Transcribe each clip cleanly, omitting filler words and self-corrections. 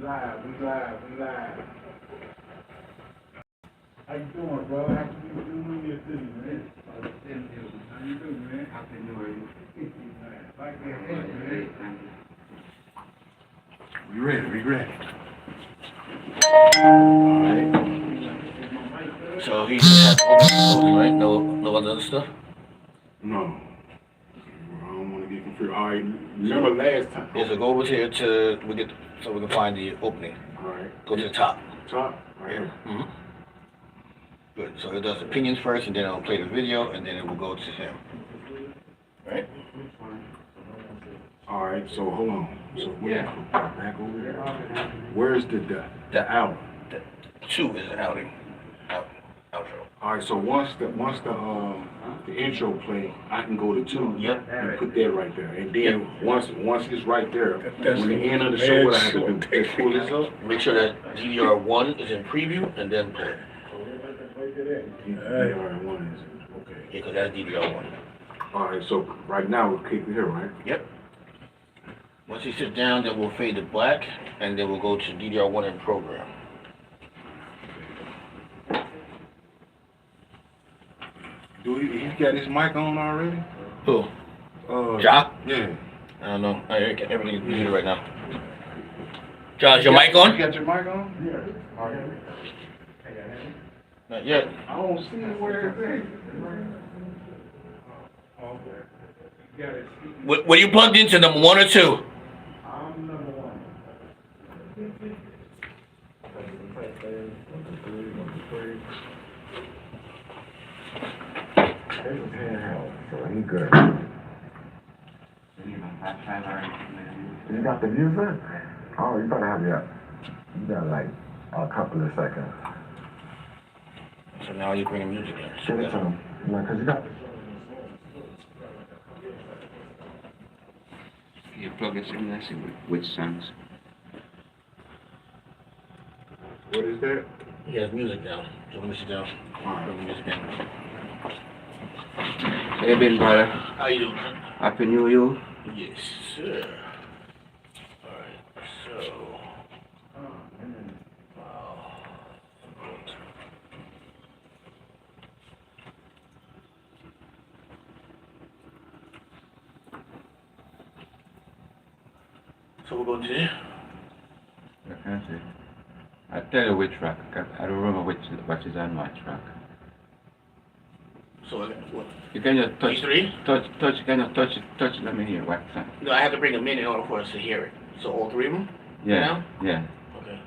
live. How you doing, bro? How you doing in your city, man? How you doing, man? Happy New Year. Like that, man. We ready. Alright. So he just has closing, right? No other stuff? No. I don't want to get confused. Alright, remember last time? Yeah, so go over here to so we can find the opening. Alright. Go to the top. Top? Right here. Mm-hmm. Good. So it does opinions first, and then it'll play the video, and then it will go to him. Right? Alright, so hold on. So back over there. Where's the out? The 2 is an outing. Outro. Alright, so once the intro play, I can go to 2 Yep. and put that right there. And then once it's right there, when the end of the show, what I have to do is pull this up. Make sure that DDR1 is in preview, and then play. DDR1 is okay. Yeah, because that's DDR1. Alright, so right now we'll kick it here, right? Yep. Once he sits down, then we'll fade to black, and then we'll go to DDR1 in program. He got his mic on already? Who? Jock? Yeah. I don't know. Everything is muted right now. John, is your mic on? You got your mic on? Yeah. Alright. Not yet. I don't see where it's at. Okay. Were you plugged into number 1 or 2? I'm number 1. So he good. You got the music? Oh, you better have your. You got like a couple of seconds. So now you're bringing music in. Give it to him. Because you got. You plug it in, let's see which songs. What is that? He has music down. So let me sit down. Bring the music in. Hey, Ben, brother. How you doing, man? Happy New Year. Yes, sir. Alright, so... Wow. So we're going to... I can't say. I'll tell you which track. I don't remember what is on my track. So what? You can just touch. E3? Touch. You can just touch. Let me hear what song. No, I have to bring them in order for us to hear it. So all 3 of them? Yeah. Now? Yeah. Okay.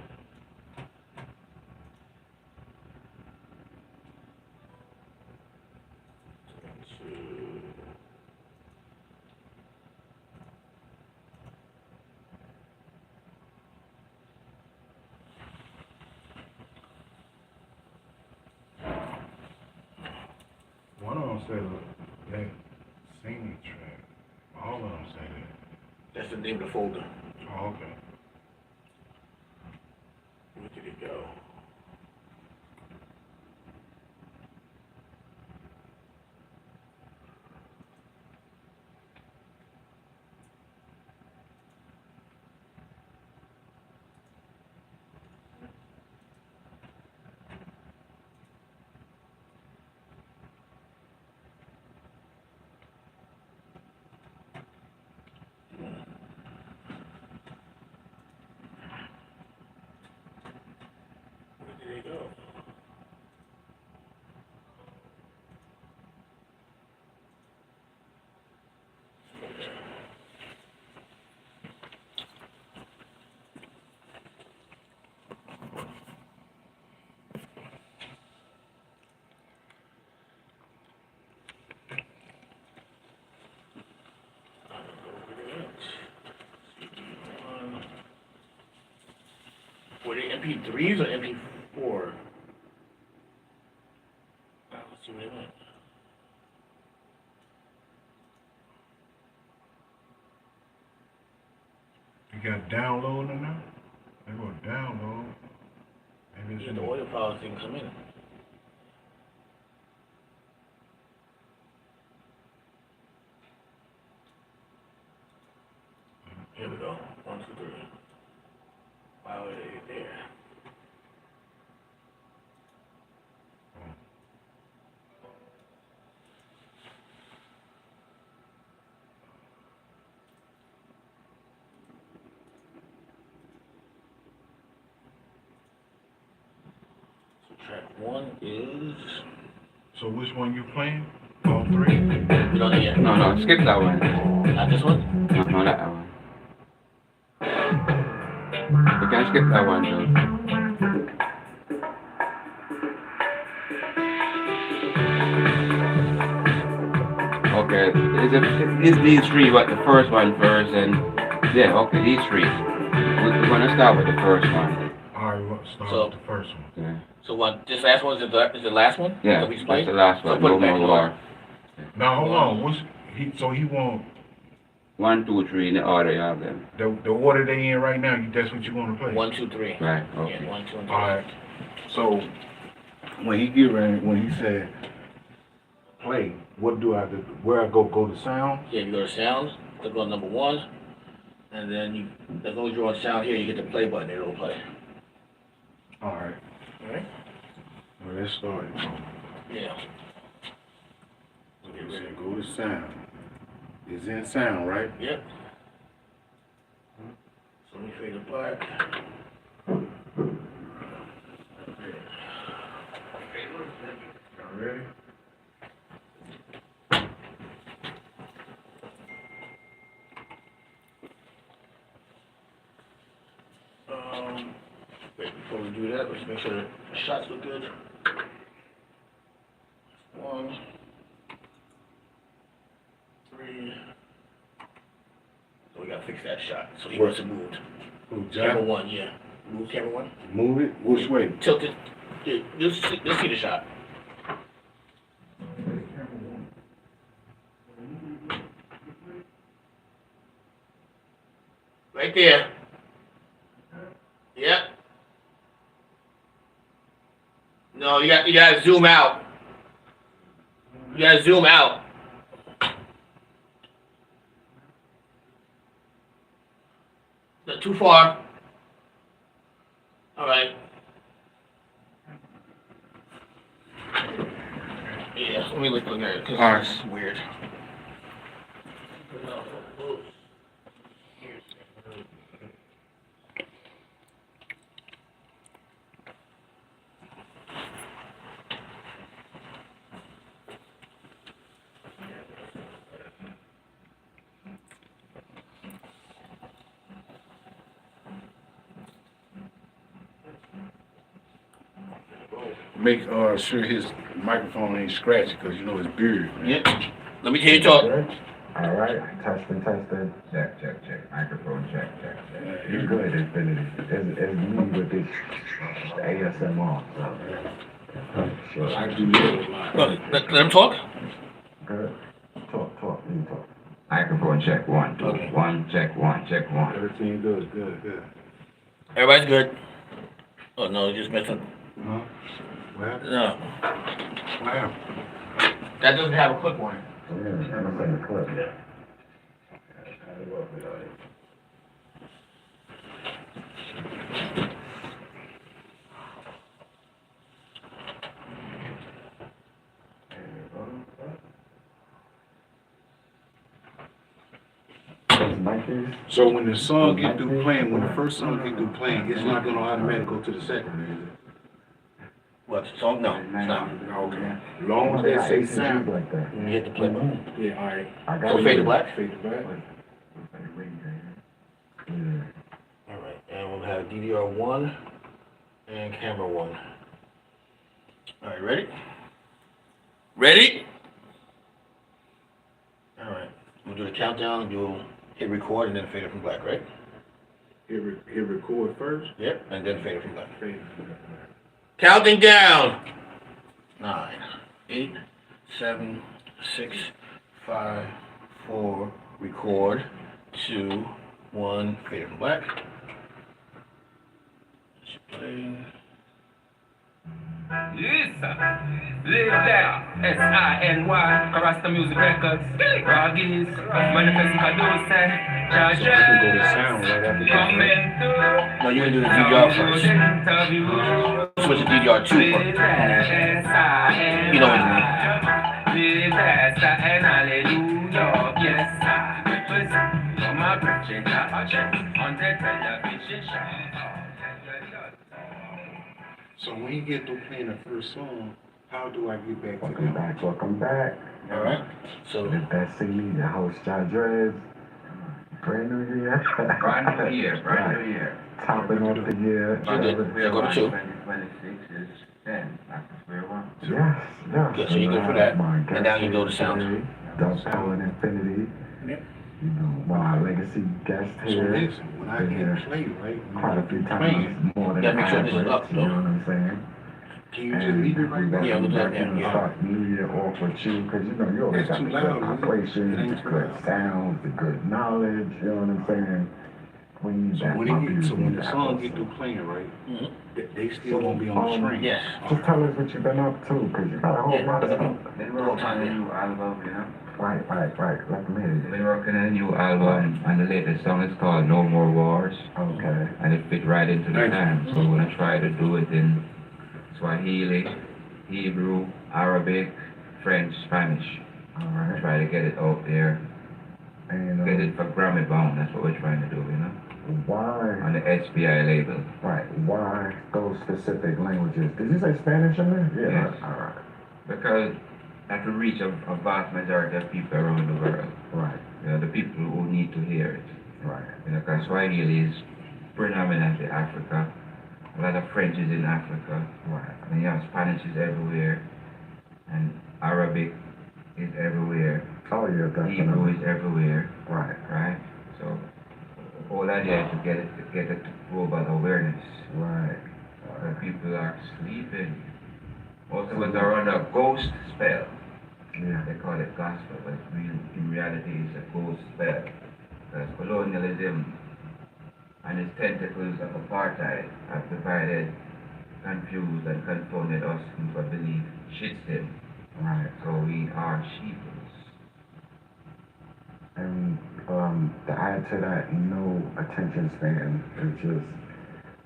One of them said that singing track. All of them say that. That's the name of the folder. Oh, okay. Where did it go? There you go. Were they MP3s or MP4? Let's see what they went. You got download in there? They go download. Maybe it's Yeah, in the audio files didn't come in. Here we go. 1, 2, 3. Oh, there. So track 1 is. So which one you playing? All three? You don't need it. No, skip that one. Not this one? No, that one. You can skip that one, though. Okay, is these three, but the first one first, and yeah, okay, these three. We're gonna start with the first one. Alright, let's start So- with the first one. Yeah, So what? This last one is the last one? yeah, That we that's played? the last So one. put No it back more in war. order. Now hold on, so he want 1, 2, 3 in the order you have them. the order they in right now, that's what you wanna play? 1, 2, 3. Right, Yeah, okay. 1, 2, and 3. Alright, so when he said play, what do I do? Where I go to sound? Yeah, you go to sound, click on number 1, and then as long as you're on sound here, you hit the play button, it'll play. Alright, Alright? well, let's start. Yeah. It said go to sound. It's in sound, right? Yep. So let me fade to black. Y'all ready? Wait, before we do that, let's make sure the shots look good. 1, 3. So we gotta fix that shot. So he What? must have moved. Who, Camera Jack? 1, yeah. Move camera 1. Move it? Which way? Tilt it. Yeah, you'll see the shot. Right there. Yep. No, you gotta zoom out. You gotta zoom out. Not too far. All right. Yeah, let me look at it because All right. it's weird. Make sure his microphone ain't scratchy, cause you know it's beard, man. Yep. Let me hear you talk. All right, testing. Check. Microphone check. You're good. It's me with this the ASMR. So I do that a lot. Let him talk. good. Talk. You talk. Microphone check 1, 2. Okay. 1 check 1 check 1. Everything good. Everybody's good. Oh no, you just missing. Huh? What happened? No, What happened? that doesn't have a clip on it. I'm in the clip. So when the song get through playing, when the first song get through playing, it's not gonna automatically go to the second one, is it? What song? No, it's not. Okay. Long as that say sound. like that. You hit the play button. Yeah, alright. So fade to black. Fade to black. All right, and we'll have DDR1 and camera 1. All right, ready? Ready? All right, we'll do the countdown. You'll hit record and then fade it from black, right? Hit record first. Yep, and then fade it from black. Fade to black. Counting down. 9, 8, 7, 6, 5, 4, record. 2, 1, fade it from black. Play. Yes, live that S.I.N.Y. Rasta Music Records, Raggies, Manifest Producer, So I can go to sound right after this, right? No, you can do the DDR first. Switch to DDR2 first. You know what I mean. Live that and hallelujah, yes, I represent for my brethren, on the television show. So when you get through playing the first song, how do I get back to Welcome them? back, welcome back. All right. So The best singing, the host, Dreads. Brand new year. Brand new year, brand new year. Topping off the year. So you go to 2. 2026 is 10, back to square one. Yes, yes. Yeah, so you go for that, My and guest now you go to today, sound. Doug Allen Infinity. Yep. You know, my legacy guest So here. listen, when I Been hit here play, right? quite a few playing, times, more than Yeah, make sure this is average, up, you know though. what I'm saying? can you just leave it right we there? Yeah, we'll do that, back in yeah. start New Year off with you, because you know, you always It's got too the loud, good man. It operations, ain't the too good loud. sounds, the good knowledge, you know what I'm saying? We need So that. when My it get, views so when need the that song also. get through playing, right? Mhm. They still won't be on the screen. Yes. Just tell us what you've been up to, because you got a whole lot of stuff. Been working on a new album, you know. Right. Let me hear Been working on a new album, and the latest song is called No More Wars, you. Okay. and it fit right into the Nice. time. So we're gonna try to do it in Swahili, Hebrew, Arabic, French, Spanish. All right. Try to get it out there, And get it for Grammy bound. That's what we're trying to do, you know, why? on the SBI label. Right. Why those specific languages? Did you say Spanish in there? Yeah. Yes. All right. Because that will reach a vast majority of people around the world. Right. You know, the people who need to hear it. Right. You know, because Swahili is predominantly Africa. A lot of French is in Africa. Right. And you have Spanish is everywhere. And Arabic is everywhere. Oh yeah, Hebrew definitely. is everywhere. Right. Right? So all idea is to get it to global awareness. Right. Where people are sleeping. Most of us are under a ghost spell. Yeah. They call it gospel, but in reality it's a ghost spell. Because colonialism and its tentacles of apartheid have divided, confused, and confounded us into a belief system. Right. So we are sheeples. And to add to that, no attention span. It's just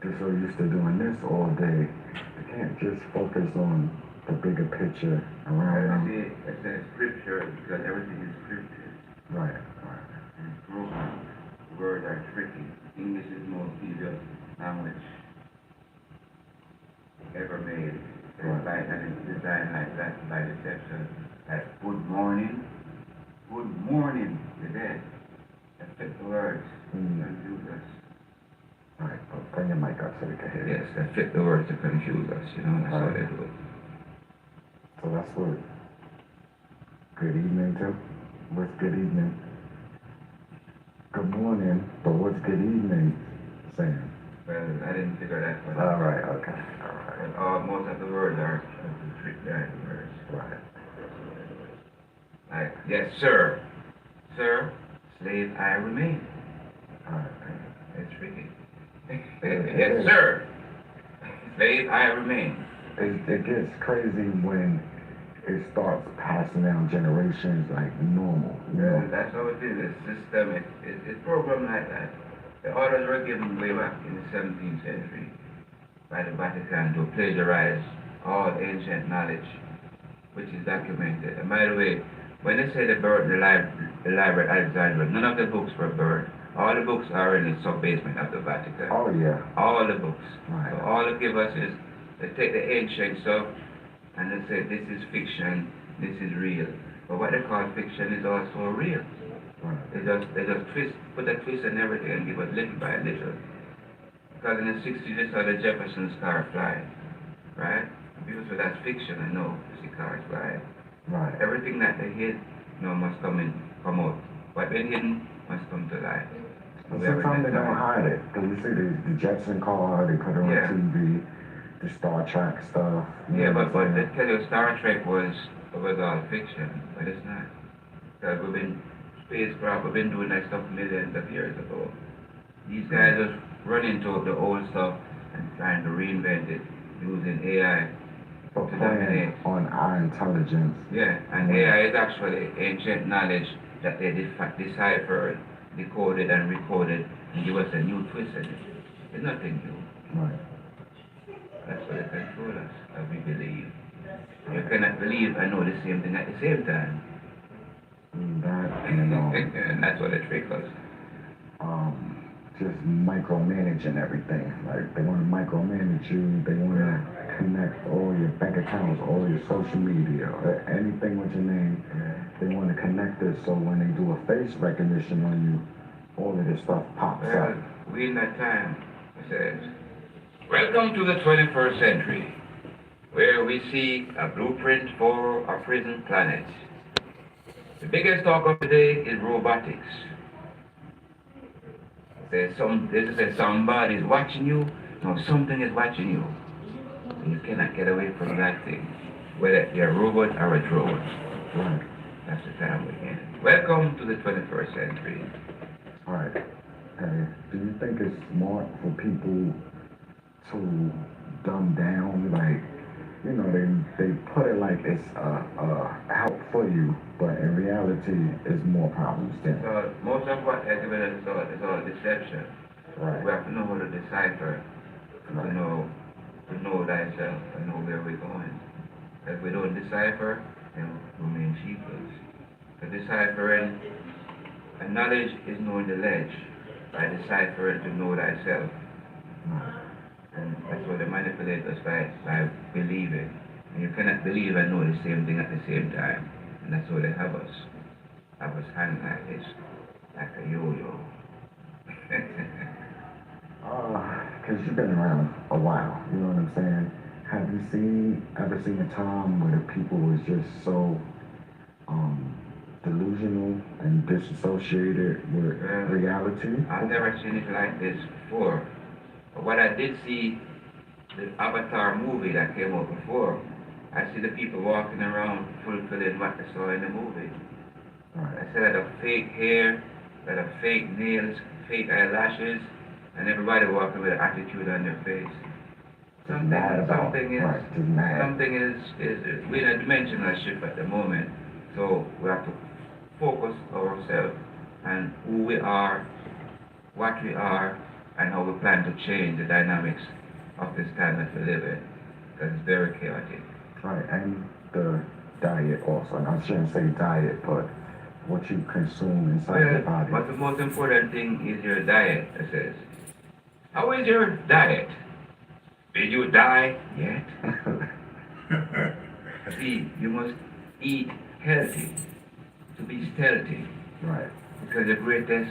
they're so used to doing this all day. They can't just focus on the bigger picture around them. It's a scripture because everything is scripture. Right. And it's broken. Words are tricky. English is the most tedious language ever made. It's like, and it's designed like that by deception. Like good morning, you're dead. That's the words. Confuse us. Right. But bring your mic up so we can hear you. Yes, that fit the words to confuse us, you know, that's how they do it. So that's what. Good evening to. What's good evening? Good morning, but what's good evening saying? Well, I didn't figure that one All out. right. Okay. All right. But most of the words are the trick behind the words. Right. Like, yes, sir. Sir, slave I remain. All right. It's tricky. Yes, sir. Slave I remain. It gets crazy when it starts passing down generations like normal, you know? That's how it is. It's systemic. It's programmed like that. The orders were given way back in the 17th century by the Vatican to plagiarize all ancient knowledge, which is documented. And by the way, when they say they burned the library at Alexandria, none of the books were burned. All the books are in the sub-basement of the Vatican. Oh, yeah. All the books. Right. So all they give us is, they take the ancient stuff and they say this is fiction, this is real. But what they call fiction is also real. Right. They just put a twist in everything and give us little by little. Because in the 60s they saw the Jefferson's car fly, right? People say that's fiction, I know, to see cars fly. Right. Everything that they hid, must come out. What been hidden must come to light. But sometimes they don't hide it. Because you see the Jetson car, they put it on Yeah. TV, the Star Trek stuff. Yeah, know but what I'm they saying? tell you Star Trek was all fiction, but it's not. Because we've been doing that stuff millions of years ago. These guys are running to the old stuff and trying to reinvent it using AI For to playing dominate. on our intelligence. Yeah, and AI is actually ancient knowledge that they deciphered, decoded, and recoded, and give us a new twist in it. It's nothing new. Right. That's what they control us, as we believe. You cannot believe and know the same thing at the same time. That and And that's what they trick us. just micromanaging everything. Like they want to micromanage you. They want to connect all your bank accounts, all your social media, or anything with your name. They want to connect it so when they do a face recognition on you, all of this stuff pops Well, up. we in that time, it says, welcome to the 21st century, where we see a blueprint for a prison planet. The biggest talk of the day is robotics. There's somebody's watching you, no, something is watching you. And you cannot get away from that thing, whether you're a robot or a drone. Right. That's the time we're in. Welcome to the 21st century. All right. Hey, do you think it's smart for people to dumb down, like, you know, they put it like it's help for you, but in reality, it's more problems than. So most of what has given us is all deception. Right. We have to know how to decipher, Right. to know thyself, and know where we're going. If we don't decipher, then we remain sheepless. The deciphering, and knowledge is knowing the ledge. By deciphering to know thyself. And that's what they manipulate us by believing. And you cannot believe and know the same thing at the same time. And that's what they have us. Have us hang like this, like a yo-yo. Cause you've been around a while, you know what I'm saying? Have you ever seen a time where the people was just so delusional and disassociated with reality? I've never seen it like this before. But what I did see, the Avatar movie that came out before, I see the people walking around fulfilling what they saw in the movie. Right. I said that of fake hair, that of fake nails, fake eyelashes, and everybody walking with an attitude on their face. Something is we're in a dimensional shift at the moment. So we have to focus ourselves on who we are, what we are, and how we plan to change the dynamics of this time that we live in. Because it's very chaotic. Right, and the diet also. And I shouldn't say diet, but what you consume inside your body. But the most important thing is your diet, it says. How is your diet? Did you die yet? See, you must eat healthy to be stealthy. Right. Because the greatest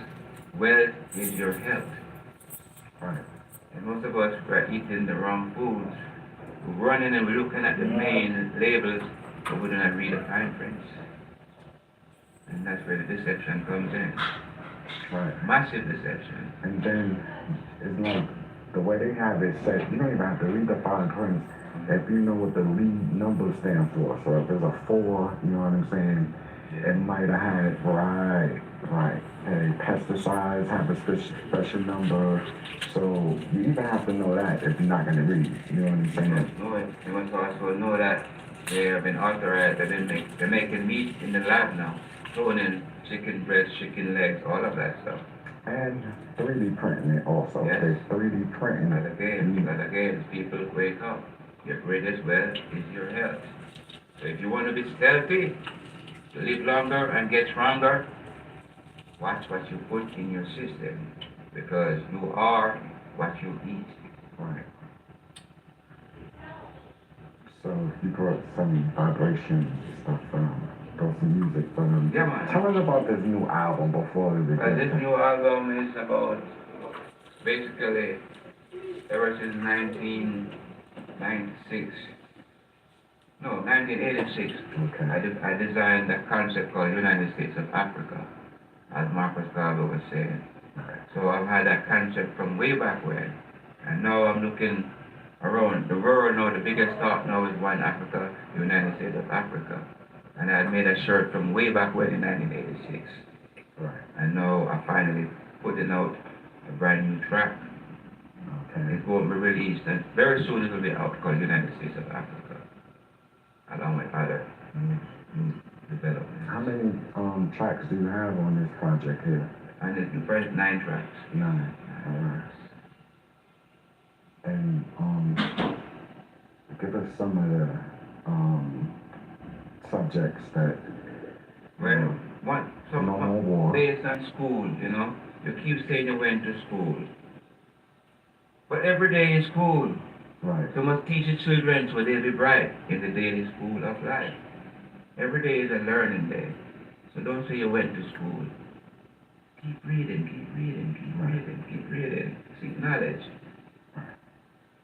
wealth is your health. Right. And most of us are eating the wrong foods. We're running and we're looking at the main labels, but we do not read the fine prints. And that's where the deception comes in. Right. Massive deception. And then it's like the way they have it set, you don't even have to read the fine print if you know what the lead number stands for. So if there's a 4, you know what I'm saying, it might have had, right, pesticides have a special number. So you even have to know that if you're not going to read, you know what I'm saying? You must know it. You must also know that they have been authorized, they're making meat in the lab now, cloning chicken breast, chicken legs, all of that stuff. And 3D printing it also. Yes. They're 3D printing But it. again, people wake up. Your greatest wealth is your health. So if you want to be stealthy, to live longer and get stronger, watch what you put in your system. Because you are what you eat. Right. So you brought some vibration stuff, brought some music for them. Yeah, man. Tell us about this new album before we begin. This new album is about basically ever since 1986. Okay. I designed a concept called United States of Africa, as Marcus Garvey was saying. Okay. So I've had that concept from way back when. And now I'm looking around the world now. The biggest thought now is one Africa, United States of Africa. And I had made a shirt from way back when in 1986. Right. And now I'm finally putting out a brand new track. Okay. It won't be released, and very soon it will be out called United States of Africa. along with other new developments. How many tracks do you have on this project here? And it's the first 9 tracks. 9. Alright. And give us some of the subjects that Well, no war. based on school, you know, you keep saying you went to school. But every day is school. Right. So you must teach your children so they'll be bright in the daily school of life. Every day is a learning day. So don't say you went to school. Keep reading, keep reading, keep reading, keep reading. Seek knowledge.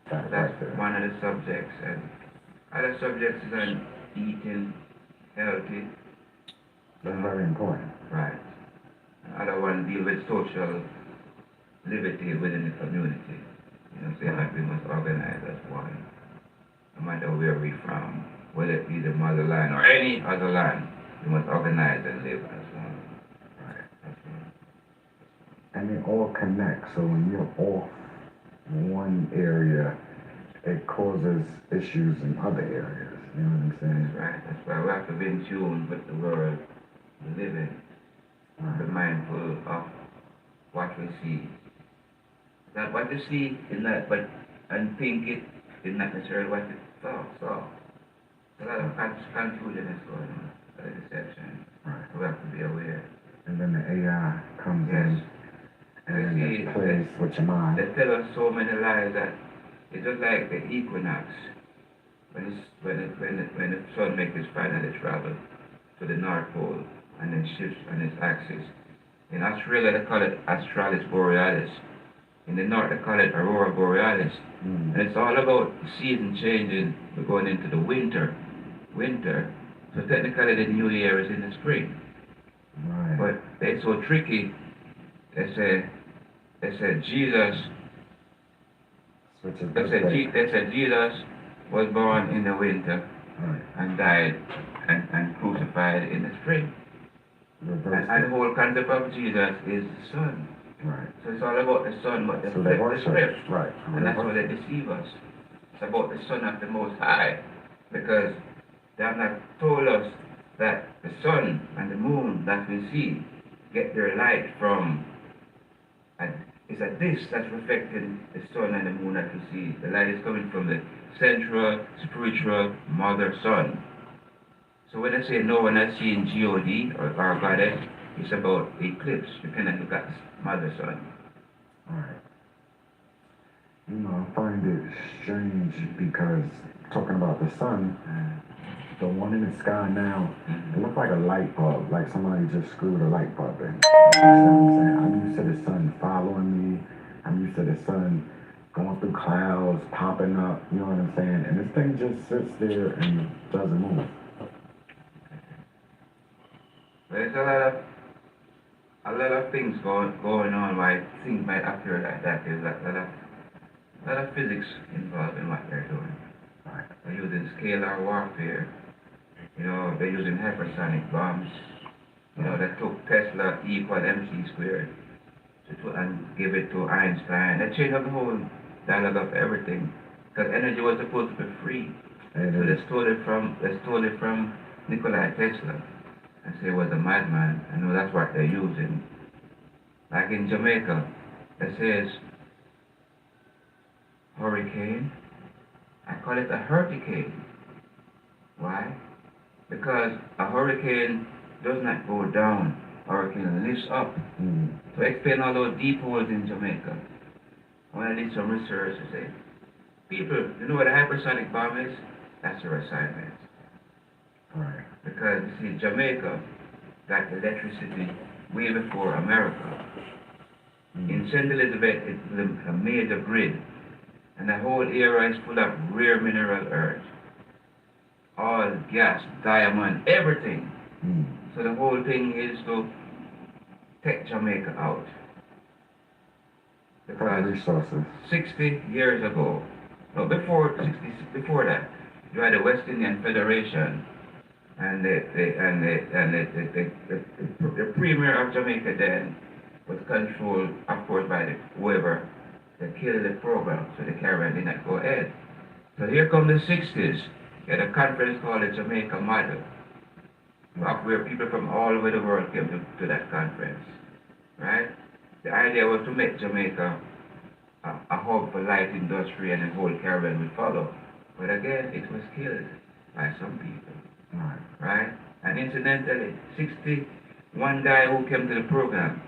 That's That's right there. one of the subjects. And other subjects is on eating healthy. That's very important. Right. Another one deal with social liberty within the community. You know, saying like we must organize as one. No matter where we from, whether it be the motherland or any other land, we must organize and live as one. Right. That's one. And it all connects. So when you're off one area, it causes issues in other areas. You know what I'm saying? That's right. That's why we have to be in tune with the world we live in. Be mindful of what we see. That what you see is not, but and think it is not necessarily what you saw. So a lot of confusion is going on, a lot of deception. Right. So we have to be aware. And then the AI comes in and then See, it plays with your mind. they tell us so many lies that it's just like the equinox. When the sun makes its final travel to the North Pole and then shifts on its axis. In Australia they call it Australis Borealis. In the north they call it Aurora Borealis. And it's all about the season changing. We're going into the winter. So technically the new year is in the spring. Right. But they're so tricky. They said Jesus. Switch it They back. said Jesus was born in the winter Right. and died and crucified in the spring. Reverse And the it. whole concept of Jesus is the sun. Right. So it's all about the sun, but they So flip they the worship. script. Right. And that's how they deceive us. It's about the Son of the Most High. Because they have not told us that the sun and the moon that we see get their light from, and it's a disk that's reflecting the sun and the moon that we see. The light is coming from the central, spiritual mother sun. So when I say no one has seen God or goddess, it's about eclipse. You cannot look at mother sun. Right. You know, I find it strange because talking about the sun, the one in the sky now, it looks like a light bulb, like somebody just screwed a light bulb in. You know what I'm saying? I'm used to the sun following me. I'm used to the sun going through clouds, popping up, you know what I'm saying? And this thing just sits there and doesn't move. There's a lot of things going on why things might appear like that. There's a lot of physics involved in what they're doing. Right. They're using scalar warfare. You know, they're using hypersonic bombs. You know, that took Tesla equal mc squared and give it to Einstein. They changed up the whole dialogue of everything. Because energy was supposed to be free. So they stole it from Nikola Tesla. And say he was a madman. I know that's what they're using. Like in Jamaica, it says hurricane. I call it a hurricane. Why? Because a hurricane does not go down. A hurricane lifts up. To explain all those deep holes in Jamaica, I want to do some research to say, people, you know what a hypersonic bomb is? That's your assignment. Right. Because you see, Jamaica got electricity way before America. In St. Elizabeth, it's a major grid. And the whole area is full of rare mineral earth. Oil, gas, diamond, everything. So the whole thing is to take Jamaica out. Because resources. 60 years ago, no, before that, you had the West Indian Federation. And the premier of Jamaica then was controlled, of course, by whoever that killed the program, so the Caribbean did not go ahead. So here come the 60s. had a conference called the Jamaica Model, where people from all over the world came to that conference, right? The idea was to make Jamaica a hub for light industry and the whole Caribbean would follow. But again, it was killed by some people, right? And incidentally, 61 guy who came to the program,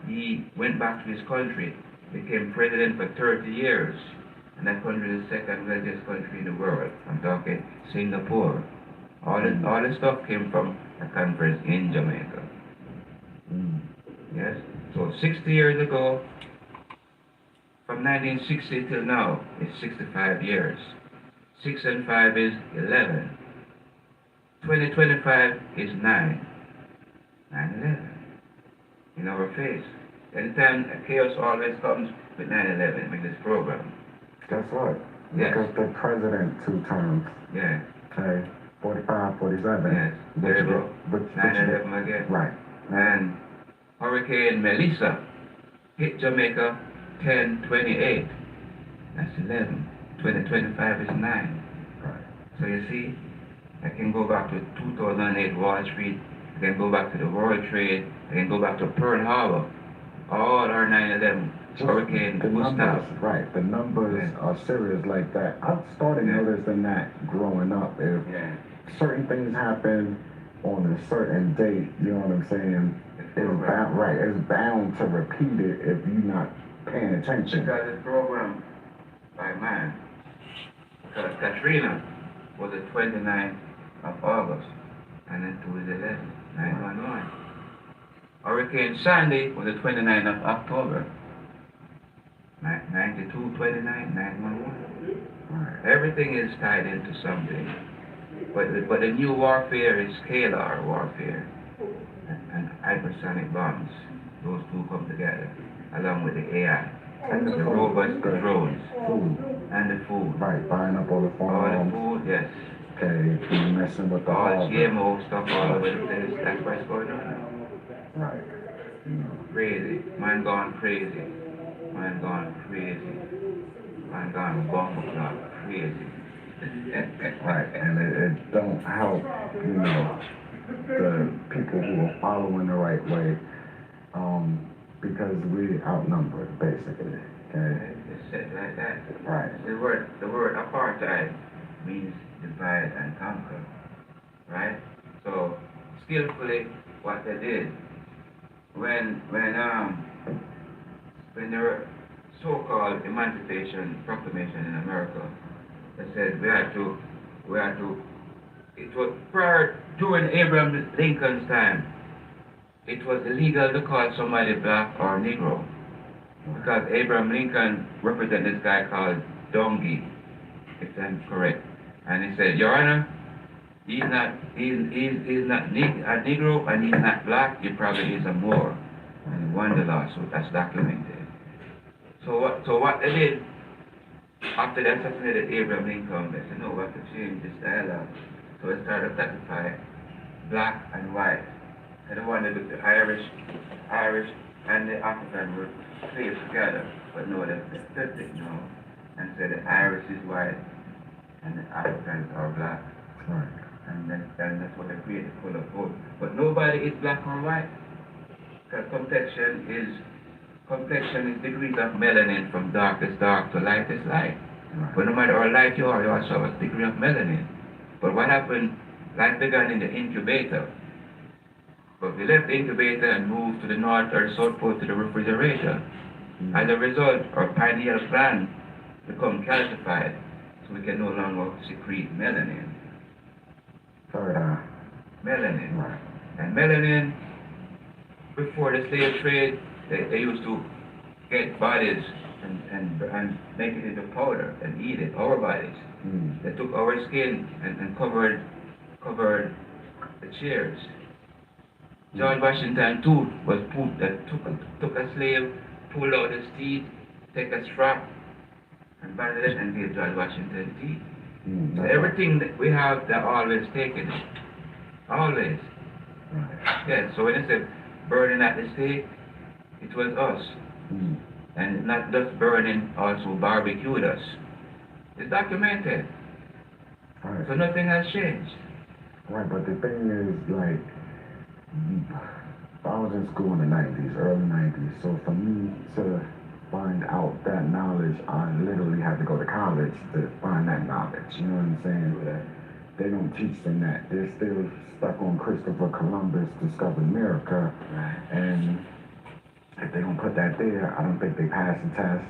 he went back to his country, became president for 30 years. And that country is the second wealthiest country in the world. I'm talking Singapore. All the stuff came from a conference in Jamaica. Yes? So 60 years ago, from 1960 till now, it's 65 years. 6 and 5 is 11. 2025 is 9. 9/11. In our face. Anytime chaos always comes with 9/11 with this program. That's right. Yes. Because the president 2 terms. Yeah. Okay. 45, 47. Yes. There you go. 9/11 again. Right. And Hurricane Melissa hit Jamaica 10/28. That's 11. 2025 is 9. Right. So you see, I can go back to 2008 Wall Street. I can go back to the World Trade. I can go back to Pearl Harbor. All our 9/11 Hurricane the Gustav. numbers, right? The numbers are serious like that. I've started noticing that growing up. If certain things happen on a certain date, you know what I'm saying? It's bound, right? It's bound to repeat it if you're not paying attention. Because it's programmed by man. Because Katrina was the 29th of August, and then 2 is 11, 9/11. Hurricane Sandy was the 29th of October, 92, 29, 9/11. Everything is tied into something. But the new warfare is scalar warfare and hypersonic bombs. Those two come together, along with the AI. And the robots, the drones, and the food. Right, buying up all the All the farms. food, yes. Okay, messing with the All harvest. GMO stuff all over the place. That's what's going on now. Right. Crazy. Man gone crazy. Man gone crazy. Man gone bomb clock crazy. Right, and it don't help, the people who are following the right way, because we outnumbered, basically. Okay. It's said like that. Right. The word apartheid means divide and conquer. Right? So skillfully what they did when there were so-called Emancipation Proclamation in America, they said we had to, it was prior, during Abraham Lincoln's time, it was illegal to call somebody black or Negro, because Abraham Lincoln represented this guy called Dongi, if I'm correct. And he said, Your Honor, he's not a Negro and he's not black, he probably is a Moor. And he won the lawsuit, that's documented. So what they did, after they assassinated Abraham Lincoln, they said, no, we have to change this dialogue. So they started to classify black and white. And they wanted the Irish and the African were placed together. But no, they flipped it now and said the Irish is white and the Africans are black. Right. And that's what they created for the vote. But nobody is black or white. Because complexion is degrees of melanin from darkest dark to lightest light. Right. But no matter how light you are, you also have a degree of melanin. But what happened, life began in the incubator. But we left the incubator and moved to the north or south pole to the refrigerator. As a result, our pineal gland become calcified, so we can no longer secrete melanin. Third eye. Melanin. Right. And melanin, before the slave trade, they used to get bodies and make it into powder and eat it, our bodies. They took our skin and covered the chairs. George Washington too was took a slave, pulled out his teeth, take a strap, and banded it and gave George Washington teeth. So everything that we have, they're always taking it. Always. Right. Yes, so when they said burning at the stake, it was us. And not just burning, also barbecued us. It's documented. Right. So nothing has changed. Right, but the thing is, like, I was in school in the 90s, early 90s, so for me to find out that knowledge, I literally had to go to college to find that knowledge, you know what I'm saying? They don't teach them that. They're still stuck on Christopher Columbus discovered America, Right. and if they don't put that there, I don't think they pass the test.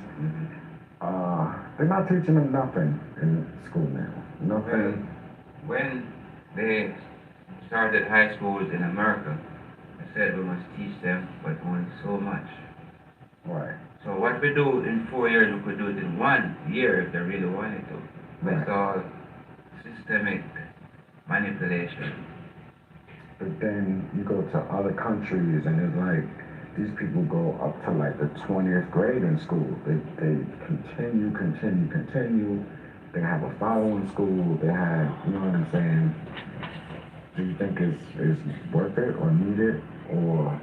They're not teaching them nothing in school now. Nothing. When they started high schools in America, I said we must teach them, but only so much. Right. So what we do in 4 years, we could do it in 1 year if they really wanted to. But Right. it's all systemic manipulation. But then you go to other countries and it's like these people go up to like the 20th grade in school. They continue. They have a following school. They have, you know what I'm saying? Do you think it's worth it or needed, or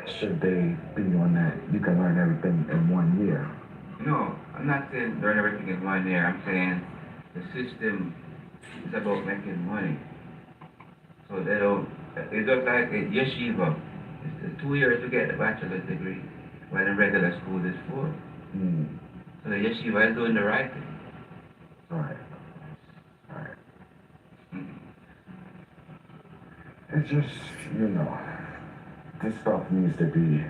should they be on that? You can learn everything in 1 year. No, I'm not saying learn everything in 1 year. I'm saying the system is about making money. So they don't, it's just like a yeshiva. It's 2 years to get a bachelor's degree, while the regular school is 4. So the yeshiva is doing the right thing. Right. It's just, you know, this stuff needs to be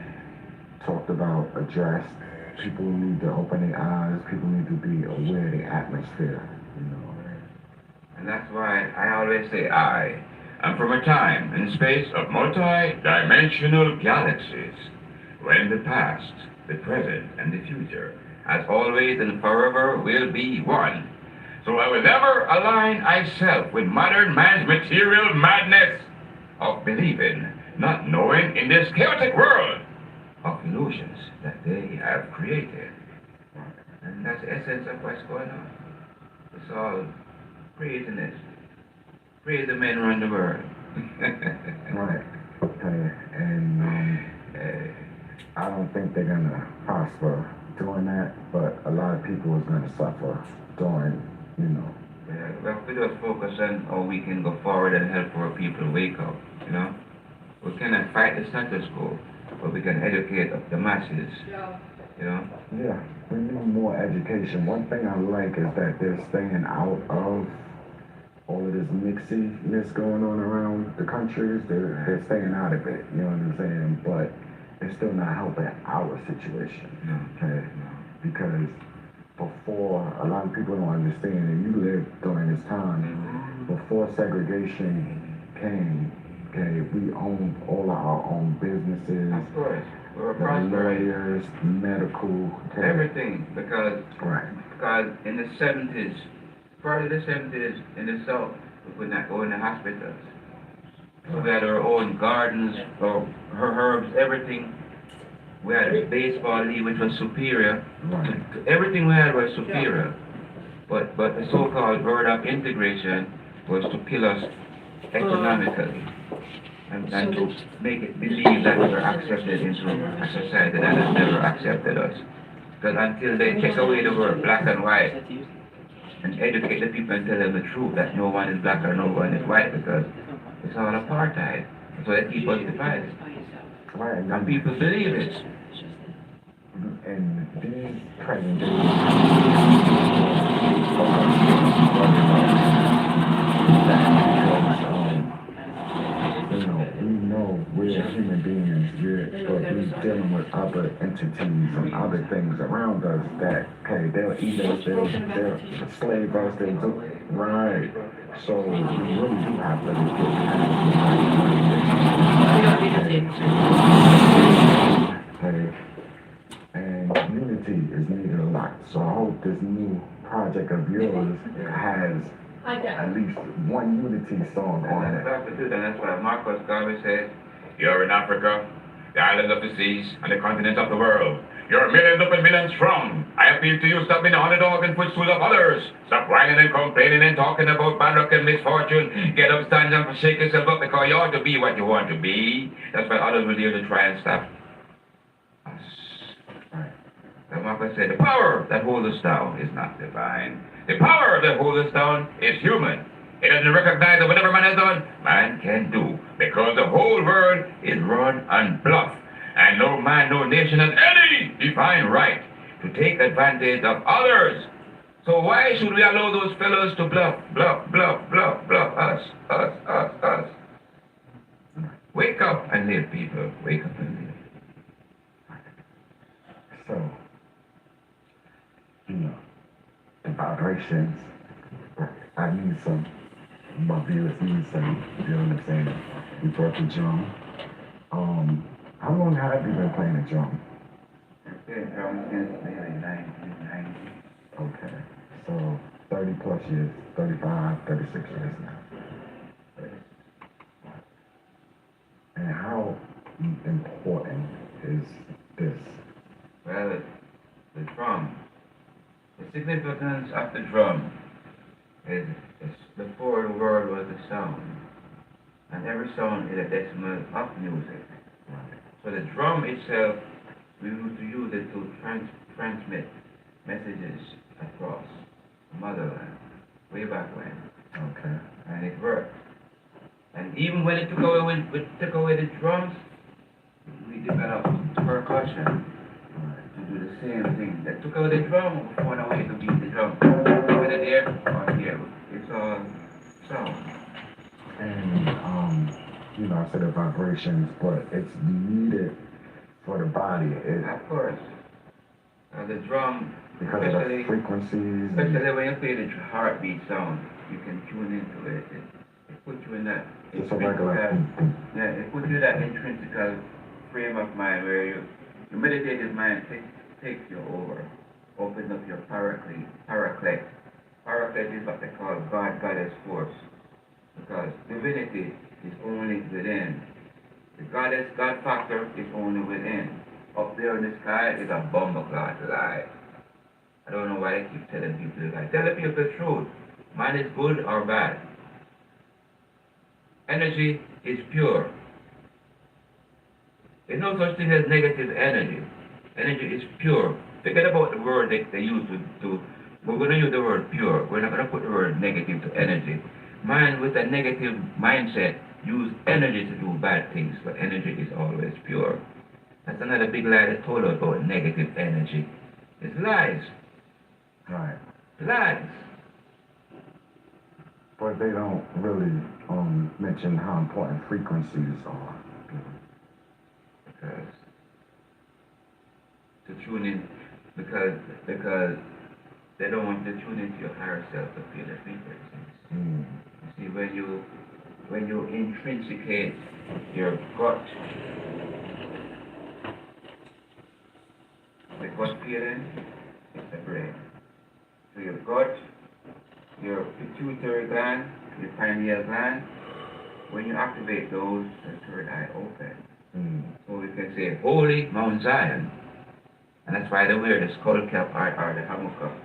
talked about, addressed. People need to open their eyes. People need to be aware of the atmosphere, you know. And that's why I always say I'm from a time and space of multi-dimensional galaxies, when the past, the present, and the future, as always and forever, will be one. So I will never align myself with modern man's material madness of believing, not knowing in this chaotic world of illusions that they have created. And that's the essence of what's going on. It's all craziness. Crazy men run the world. Right. And I don't think they're gonna prosper doing that, but a lot of people is gonna suffer doing, you know. Yeah, well, we just focus on how we can go forward and help our people wake up, you know. We cannot fight the status quo, but we can educate the masses, you know. Yeah, we need more education. One thing I like is that they're staying out of all of this mixiness going on around the countries. They're staying out of it, you know what I'm saying? But it's still not helping our situation, okay? Because before, a lot of people don't understand, and you lived during this time, before segregation came, okay, we owned all of our own businesses. Of course, we were the prospering. lawyers, medical, okay. Everything, because Right. in the 70s, part of the 70s in the South, we could not go in the hospitals. So we had our own gardens, our herbs, everything. We had a baseball league which was superior. Right. Everything we had was superior. But the so-called word of integration was to kill us economically. And to make it believe that we were accepted into a society that has never accepted us. Because until they take away the word black and white and educate the people and tell them the truth that no one is black or no one is white, because it's all apartheid. So they keep us divided. Right. And people believe it. And these present days, you know, we know we're human beings, but we're dealing with other entities and other things around us that, okay, they'll eat us, they'll slave us, they'll do, right. So we really do have to okay. And unity is needed a lot. So I hope this new project of yours has at least one unity song on it. And that's why Marcus Garvey said, "You're in Africa, the islands of the seas, and the continents of the world. You're millions upon millions strong. I appeal to you, stop being the underdog and footstool of others. Stop whining and complaining and talking about bad luck and misfortune. Get up, stand up, and shake yourself up, because you ought to be what you want to be. That's why others will dare to try and stop us." And Marcus said, "The power that holds us down is not divine. The power that holds us down is human. It doesn't recognize that whatever man has done, man can do. Because the whole world is run on bluff. And no man, no nation has any divine right to take advantage of others. So why should we allow those fellows to bluff, bluff, bluff, bluff, bluff us? Wake up and live, people. Wake up and live. So, you know, the vibrations, I need some, my viewers need some, you know what I'm saying? You brought the drum. How long have you been playing the drum? I've been drum since maybe 1990. Okay, so 30 plus years, 35, 36 years now. And how important is this? Well, the drum, the significance of the drum is before the world was a sound. And every sound is a decimal of music. So the drum itself, we used to use it to transmit messages across the motherland, way back when. Okay. And it worked. And even when it took away the drums, we developed percussion to do the same thing. That took away the drum, we found a way to beat the drum. Whether there or here, it's all sound. And, you know, I said the vibrations, but it's needed for the body. Of course. The drum, Because of the frequencies. especially when you play the heartbeat sound, you can tune into it. It puts you in that Just a regular. yeah, it puts you in that intrinsical frame of mind where your meditative mind takes you over, opens up your paraclete. Paraclete is what they call God, Goddess force. Because divinity is only within. The goddess, God factor is only within. Up there in the sky is a bumbleclot lie. I don't know why I keep telling people that. Tell the people the truth. Man is good or bad. Energy is pure. There's no such thing as negative energy. Energy is pure. Forget about the word they use to we're going to use the word pure. We're not going to put the word negative to energy. Man with a negative mindset use energy to do bad things, but energy is always pure. That's another big lie they told us about negative energy. It's lies. Right. Lies. But they don't really mention how important frequencies are. Because to tune in, because they don't want you to tune into your higher self to feel the frequencies. Mm. You see, when you intrinsicate your gut, the gut feeling is the brain. So your gut, your pituitary gland, your pineal gland, when you activate those, the third eye open. Mm. So we can say, Holy Mount Zion. And that's why they wear the skull cap or the hammer cap.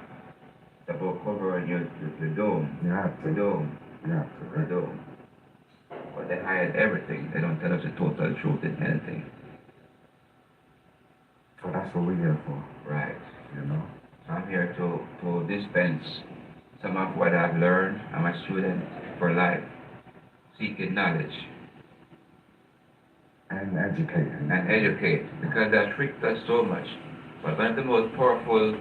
It's about covering the dome. You have to. The dome. You have to. The Right? dome. But they hide everything. They don't tell us the total truth in anything. So that's what we're here for. Right. You know? So I'm here to dispense some of what I've learned. I'm a student for life, seeking knowledge. And educating. And educate, because that tricked us so much. But one of the most powerful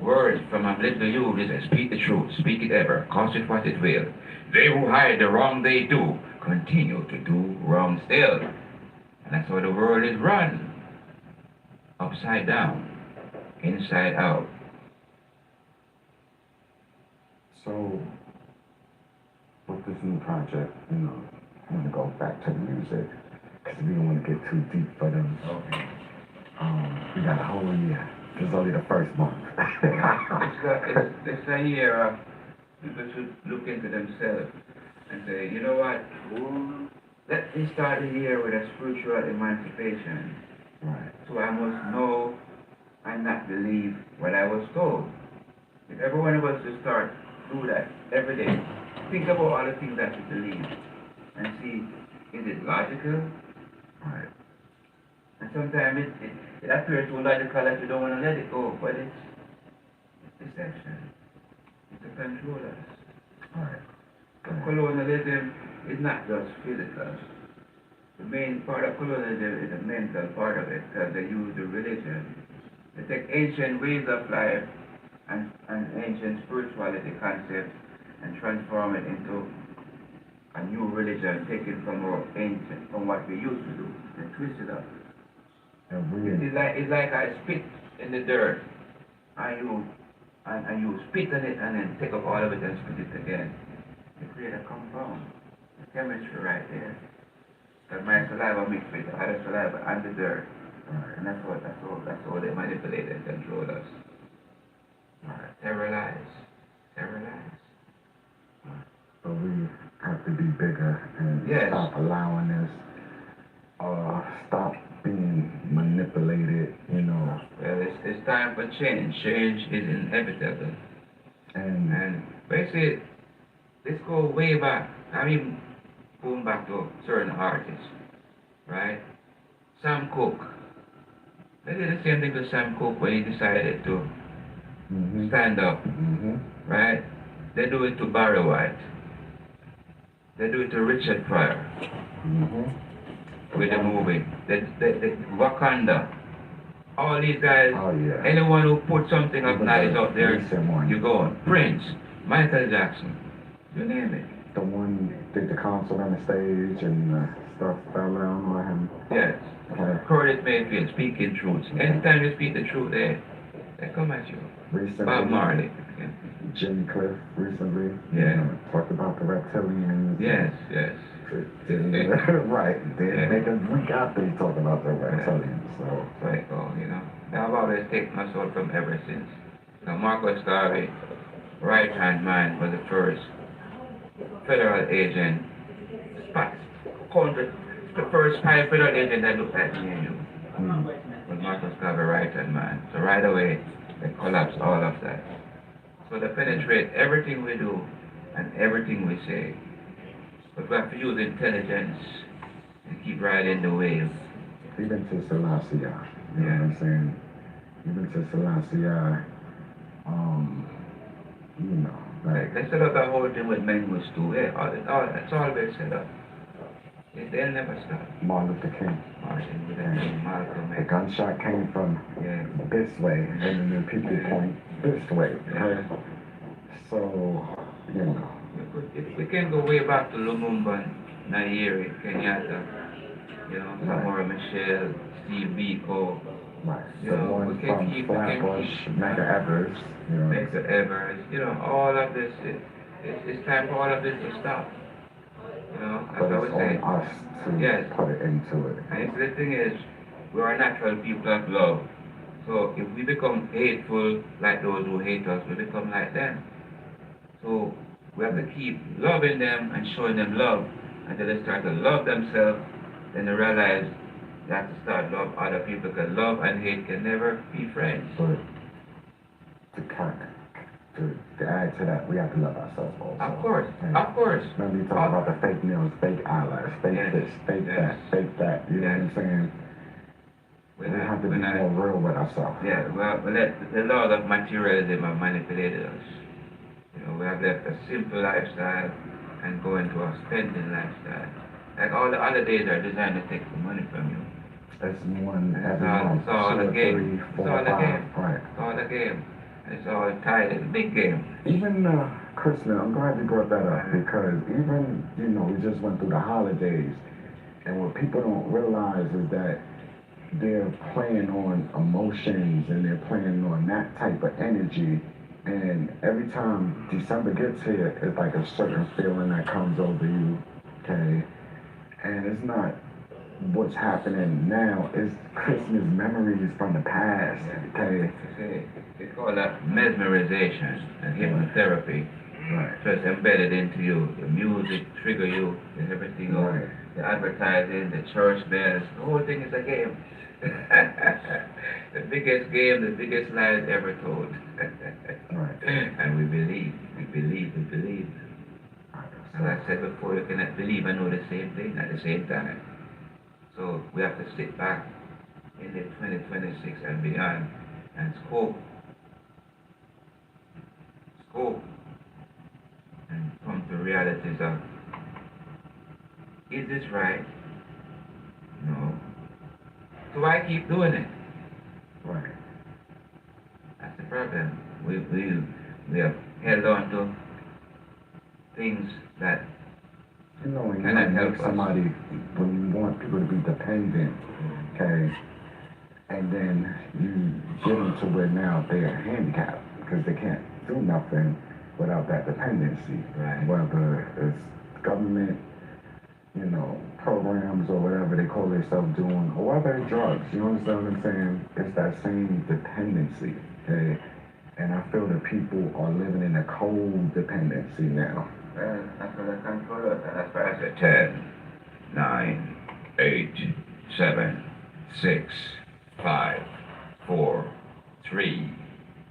words from a little youth is speak the truth, speak it ever, cost it what it will. They who hide the wrong they do, continue to do wrong still. And that's how the world is run. Upside down, inside out. So, with this new project, you know, I'm gonna go back to the music, because we don't want to get too deep for them. Okay. We got a whole year. This is only the first month. It's a year people should look into themselves and say, you know what? Let me start the year with a spiritual emancipation. Right. So I must know and not believe what I was told. If every one of us to start do that every day, think about all the things that you believe and see, is it logical? Right. And sometimes it appears so logical that you don't want to let it go, but it's deception. to control us. Right. Colonialism is not just physical. The main part of colonialism is the mental part of it, because they use the religion. They take ancient ways of life and ancient spirituality concepts and transform it into a new religion taken from our ancient, from what we used to do, and twist it up. It's like I spit in the dirt, and you spit on it and then take up all of it and spit it again. You create a compound. The chemistry right there. Because my saliva mixed with the other saliva and the dirt. And that's how they manipulate and control us. Terrorize. So we have to be bigger and Yes. stop allowing this, stop being manipulated, you know. Well, it's time for change. Change is inevitable. And basically, let's go way back. I mean, going back to certain artists, right? Sam Cooke. They did the same thing to Sam Cooke when he decided to stand up, right? They do it to Barry White. They do it to Richard Pryor with the movie. The Wakanda. All these guys, anyone who put something of knowledge out there, you go on. Prince, Michael Jackson, you name it. The one did the concert on the stage and stuff fell down on him. Yes. Curtis Mayfield, speaking truth. Anytime you speak the truth, they come at you. Recently, Bob Marley. Jimmy Cliff recently. Yeah. Talked about the reptilians. Yes. Right. They make a week after he talked about the reptilians. So. Like, I've always taken my soul from ever since. Marcus Garvey, right-hand man, was the first federal agent, the first spy federal agent that looked at me and you. Was Marcus Garvey, right-hand man. So right away, they collapsed all of that. So they penetrate everything we do and everything we say. But we have to use intelligence and keep riding the wave. Even to Selassie, you know what I'm saying? Even to Selassie, you know, like... They set up that whole thing with Mengus too, it's all been set up. They'll never stop. Martin Luther King. Malcolm The gunshot came from this way, and then people point this way. Right? So, you know. We can go way back to Lumumba, Nyeri, Kenyatta, Samora Michelle, Steve Biko. Right. You the know, one we can from keep, Flatbush, Medgar Evers. Medgar Evers, all of this, it's time for all of this to stop. As But I was it's saying. on us to put it into it. And the thing is, we are natural people of love. So if we become hateful like those who hate us, we become like them. So we have to keep loving them and showing them love until they start to love themselves. Then they realize they have to start love other people, because love and hate can never be friends. But to add to that, we have to love ourselves also. Of course. Remember you talk about the fake news, fake allies, fake this, fake that, fake that. You know what I'm saying? We have to be more real with ourselves. Yeah, well, the laws of materialism have manipulated us. We have left a simple lifestyle and go into a spending lifestyle. Like all the other days are designed to take some money from you. It's one every month. It's all a game. It's all a game. It's all tied in, big game. Even Christmas, I'm glad you brought that up, because even, we just went through the holidays, and what people don't realize is that they're playing on emotions and they're playing on that type of energy, and every time December gets here, it's like a certain feeling that comes over you, okay? And it's not what's happening now, it's Christmas memories from the past, okay? They call that mesmerization and hypnotherapy. Right. So it's embedded into you. The music trigger you and everything else. The advertising, the church bells, the whole thing is a game. The biggest game, the biggest lies ever told. And we believe. As I said before, you cannot believe and know the same thing at the same time. So we have to sit back in the 2026 and beyond and scope realities of, is this right? No. So why keep doing it? Right. That's the problem. We have held on to things that You know, when you cannot help make us. somebody, when you want people to be dependent, okay, and then you get them to where now they're handicapped because they can't do nothing without that dependency. Right. Whether it's government, you know, programs or whatever they call themselves doing, or whether it's drugs, you understand what I'm saying? It's that same dependency, okay? And I feel that people are living in a codependency now. Well, that's what I control it. That's why I said 10, 9, 8, 7, 6, 5, 4, 3,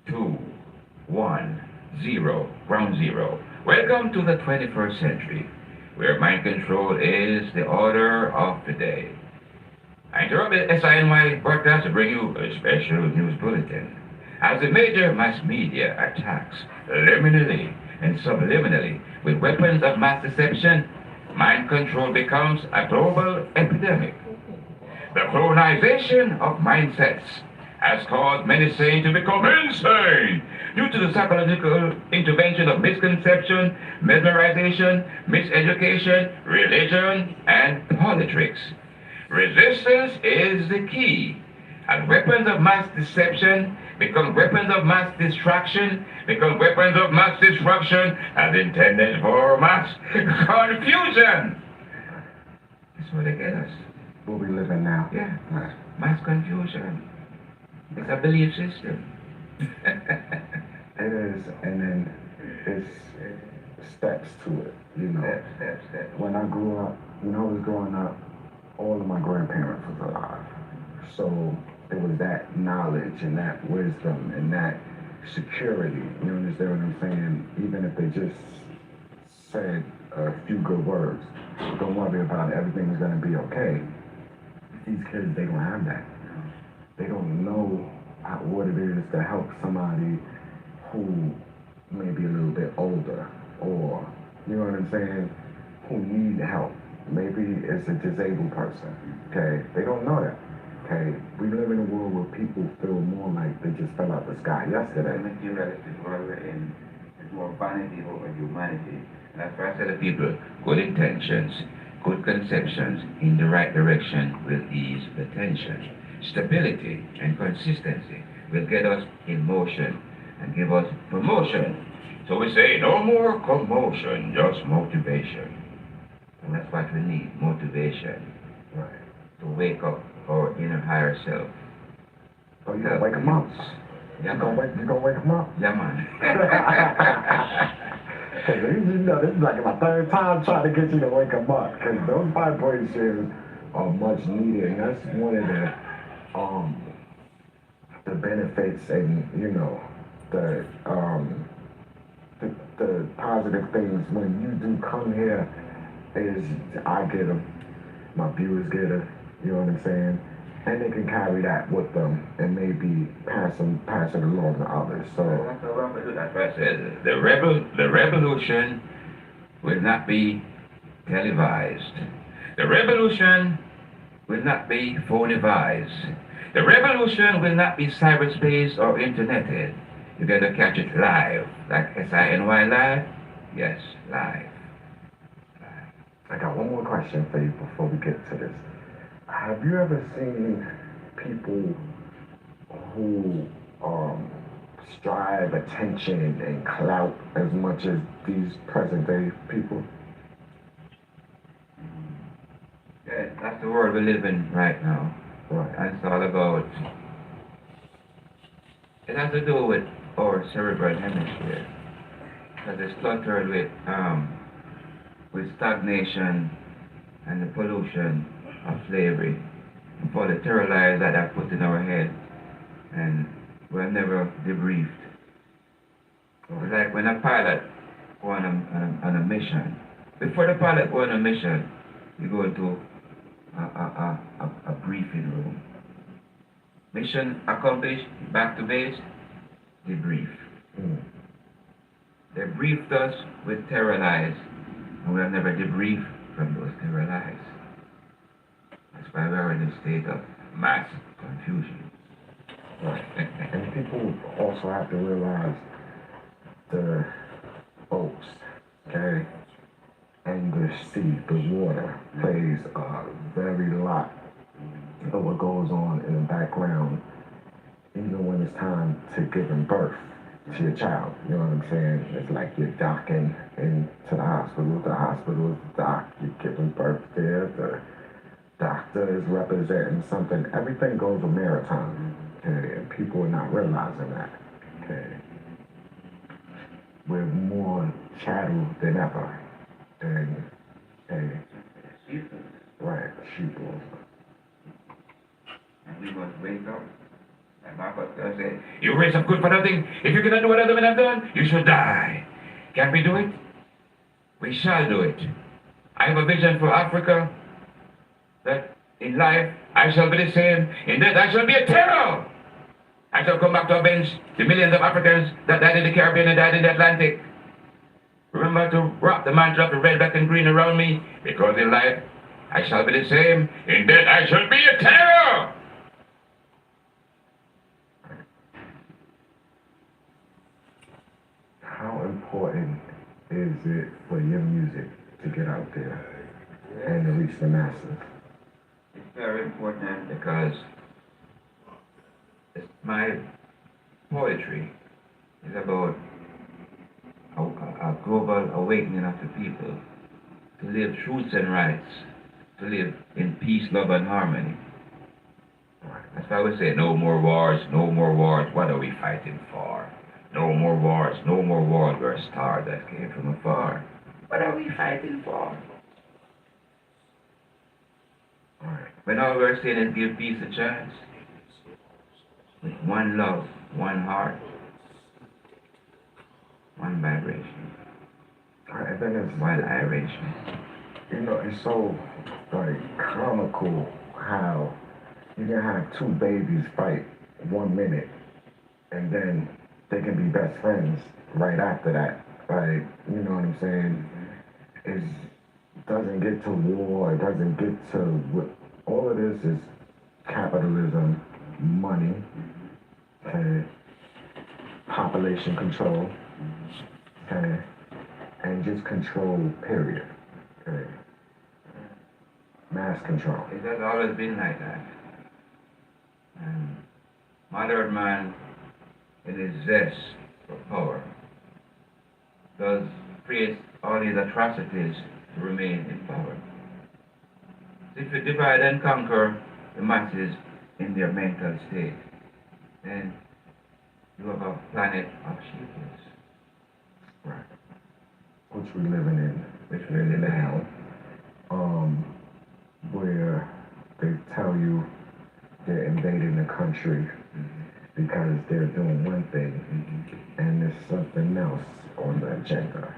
2, 1, 0, ground zero. Welcome to the 21st century, where mind control is the order of the day. I interrupt the S.I.N.Y. broadcast to bring you a special news bulletin. As the major mass media attacks liminally and subliminally with weapons of mass deception, mind control becomes a global epidemic. The colonization of mindsets has caused many sane to become insane due to the psychological intervention of misconception, mesmerization, miseducation, religion, and politics. Resistance is the key, and weapons of mass deception become weapons of mass distraction, become weapons of mass destruction, and intended for mass confusion. That's what they get us. Where we living now. Yeah, mass confusion. It's a belief system. It is, and then it's steps to it, you know. Step. When I was growing up, all of my grandparents was alive. So it was that knowledge and that wisdom and that security. You understand what I'm saying? Even if they just said a few good words, don't worry about it, everything's gonna be okay. These kids, they don't have that. They don't know what it is to help somebody who may be a little bit older, or, you know what I'm saying, who need help. Maybe it's a disabled person, okay? They don't know that, okay? We live in a world where people feel more like they just fell out the sky yesterday. The materialistic world we're in is more vanity over humanity. And that's why I say to people, good intentions, good conceptions in the right direction will ease the tension. Stability and consistency will get us in motion and give us promotion. So we say, no more commotion, just motivation. And that's what we need, motivation. Right. To wake up our inner higher self. So you gonna wake them up? Yeah, You gonna wake them up? Yeah, man. Cause you know, this is like my third time trying to get you to wake them up. Cause those vibrations are much needed, and that's one of the benefits, and you know, the positive things when you do come here is I get them, my viewers get it, you know what I'm saying, and they can carry that with them and maybe pass it along to others. So That's what I said. The revolution will not be televised. The revolution will not be phonivized. The revolution will not be cyberspace or interneted. You got to catch it live, like S.I.N.Y. live. Yes, live. I got one more question for you before we get to this. Have you ever seen people who strive attention and clout as much as these present day people? Yeah, that's the world we live in right now. Right. And it's all about, it has to do with our cerebral hemisphere. Because it's cluttered with stagnation and the pollution of slavery, for the terror lies that are put in our head, and we're never debriefed. It's like when a pilot go on a mission. Before the pilot go on a mission, you go into a briefing room. Mission accomplished, back to base, debrief. They briefed us with terror lies And we have never debriefed from those never lies. That's why we are in a state of mass confusion. Right. And people also have to realize the oats, okay, and the sea, the water, plays a very lot of what goes on in the background, even when it's time to giving birth to your child. You know what I'm saying? It's like you're docking into the hospital is the doc, you're giving birth there, the doctor is representing something. Everything goes with maritime, okay, and people are not realizing that, okay. We're more chattel than ever, and, right, sheeple. And we must wake up. And Marcus said, you raise up good for nothing. If you cannot do what other men have done, you should die. Can we do it? We shall do it. I have a vision for Africa that in life I shall be the same. In death I shall be a terror. I shall come back to avenge the millions of Africans that died in the Caribbean and died in the Atlantic. Remember to wrap the mantle of the red, black, and green around me, because in life I shall be the same. In death I shall be a terror. How important is it for your music to get out there and to reach the masses? It's very important because my poetry is about a global awakening of the people to live truths and rights, to live in peace, love, and harmony. That's why we say no more wars, no more wars. What are we fighting for? No more wars, no more wars. We're a star that came from afar. What are we fighting for? When all we're saying is give peace a chance. With one love, one heart, one vibration. And then it's one iration. You know, it's so like comical how you can have two babies fight 1 minute and then they can be best friends right after that. Like, you know what I'm saying? It doesn't get to war, it doesn't get to all of this is capitalism, money, population control, and just control, period. Mass control. It has always been like that. Modern man, in his zest for power, does create all these atrocities to remain in power. If you divide and conquer the masses in their mental state, then you have a planet of sheeples. Right. Which we're living in. Which we're living now. Where they tell you they're invading the country because they're doing one thing and there's something else on the agenda.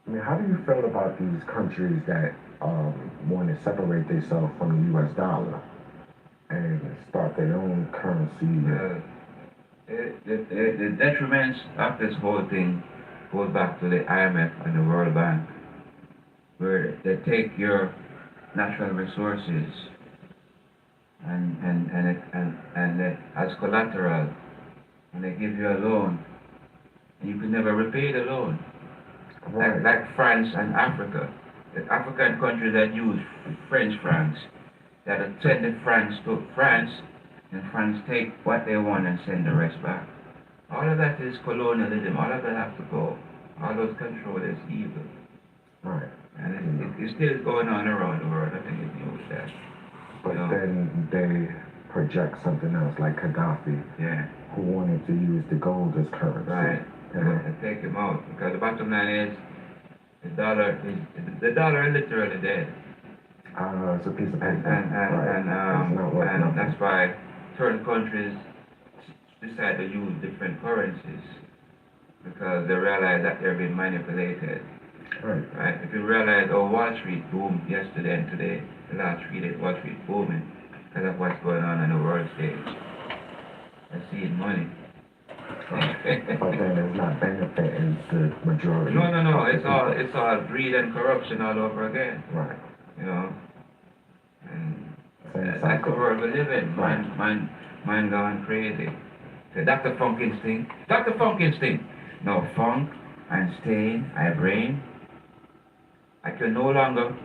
I mean, how do you feel about these countries that want to separate themselves from the U.S. dollar and start their own currency? The detriments of this whole thing goes back to the IMF and the World Bank, where they take your natural resources and as collateral, and they give you a loan, and you can never repay the loan. Right. Like France and Africa. The African countries that use French francs, that send the francs to France, and France take what they want and send the rest back. All of that is colonialism. All of that has to go. All those control is evil. Right. And it's still going on around the world. I think it's new with that. But then they project something else, like Gaddafi, who wanted to use the gold as currency. Right. And take him out. Because the bottom line is, the dollar is literally dead. It's a piece of paper. And that's why certain countries decide to use different currencies, because they realize that they're being manipulated. Right? If you realize, Wall Street boomed yesterday and today, the last 3 days, Wall Street booming, because of what's going on the world stage. I see it money. But then it's not benefiting the majority. No. It's all greed and corruption all over again. Right. You know. And Same that's cycle. the world we live in. Man going crazy. So Dr. Funk instinct. Dr. Funk instinct. No funk and stain, I brain. I can no longer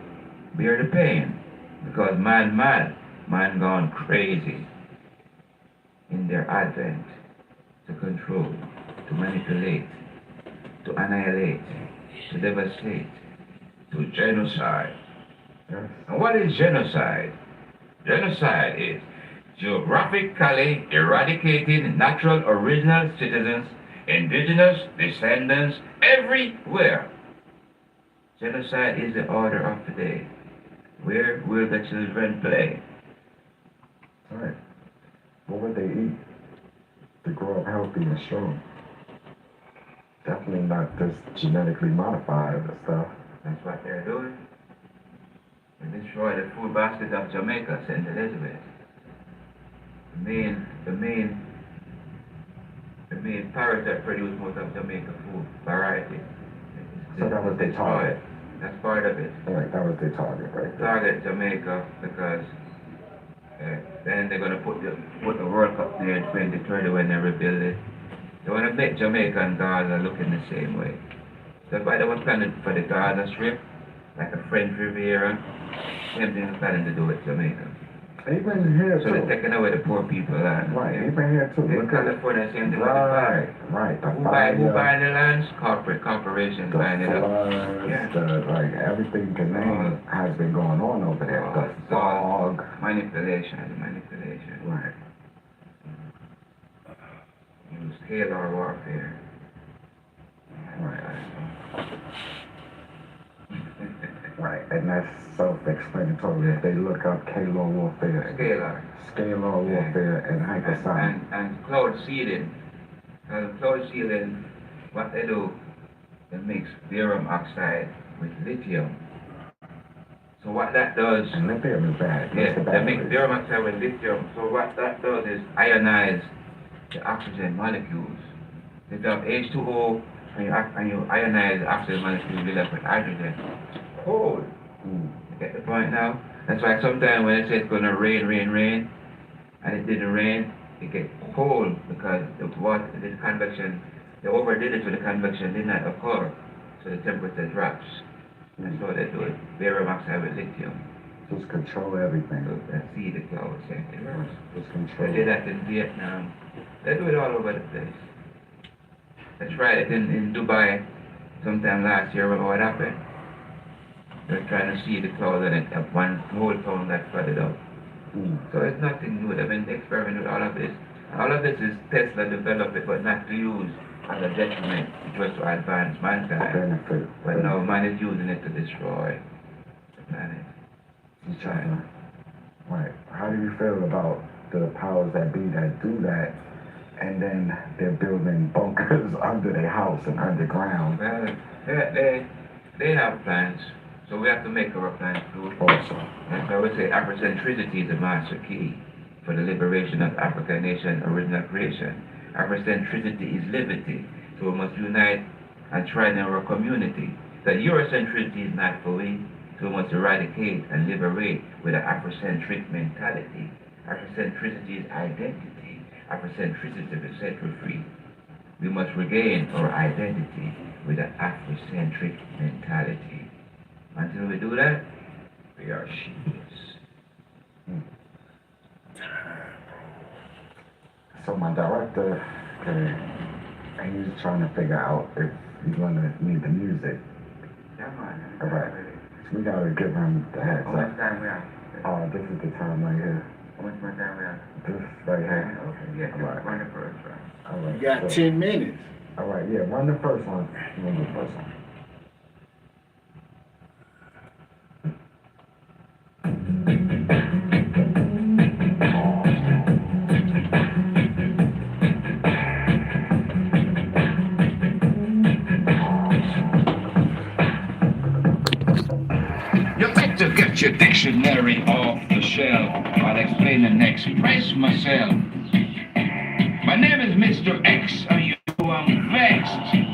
bear the pain because man mad, man gone crazy in their advent to control, to manipulate, to annihilate, to devastate, to genocide. Yes. And what is genocide? Genocide is geographically eradicating natural original citizens, indigenous descendants everywhere. Genocide is the order of the day. Where will the children play? All right. What would they eat to grow up healthy and strong? Definitely not this genetically modified stuff. That's what they're doing. They destroy the food basket of Jamaica, St. Elizabeth. The main parrot that produce most of Jamaica food variety. So that was their target. That's part of it. All right, that was their target, right? Target Jamaica because then they're gonna put the World Cup there in 2030 when they rebuild it. They wanna make Jamaica and Gaza looking the same way. That's why they were planning for the Gaza Strip, like a French Riviera. Same thing they're planning to do with Jamaica. Even here So they're too. taking away the poor people land. Right, even here too. In Look at California, same thing with the right, fire. right. The Who fire, buying the lands? Corporations the buying it up. floods, Yeah. like everything you can name has been going on over there. The It's all fog. manipulation. Right. Use scalar warfare. Right, and that's self-explanatory. If they look up Kalo warfare, scalar warfare, and hypersonic. And cloud seeding. Cloud seeding, what they do, they mix barium oxide with lithium. So what that does, And lithium is bad. yeah, It's the they mix batteries. barium oxide with lithium. So what that does is ionize the oxygen molecules. If you have H2O and you ionize the oxygen molecule, you left with hydrogen. Cold. Mm. You get the point now? That's why sometimes when they say it's gonna rain, and it didn't rain, it gets cold because the water, this convection, they overdid it so the convection did not occur, so the temperature drops. That's what they do it. Barium oxide with lithium. Just control everything. So that's see the cloud, same thing. Just They control. did that in Vietnam. They do it all over the place. They tried it in Dubai sometime last year. Remember what happened? They were trying to see the clouds and it one whole town got flooded out. Mm. So it's nothing new. They've been experimenting with all of this. All of this is Tesla developed it, but not to use as a detriment. It was to advance mankind. Benefit. But now man is using it to destroy the planet. Each other. Right. How do you feel about the powers that be that do that, and then they're building bunkers under their house and underground Well, they have plans, so we have to make our plans too. also? And so I would say Afrocentricity is the master key for the liberation of African nation original creation. Afrocentricity is liberty, so we must unite and try in our community. That Eurocentricity is not for we, so we must eradicate and liberate with an Afrocentric mentality. Afrocentricity is identity. Afrocentricity is central free. We must regain our identity with an Afrocentric mentality. Until we do that, we are sheepless. So my director, and he's trying to figure out if he's gonna need the music. Yeah, man. All right. So we gotta give him the heads How much up. time we have? This is the time right here. How much more time we have? This right here. Okay, yeah, All right. run the first round. All right. You got so- 10 minutes. All right. Yeah. Run the first one. Run the first one. You better get your dictionary off the shelf. I'll explain and express myself. My name is Mr. X. I'm vexed.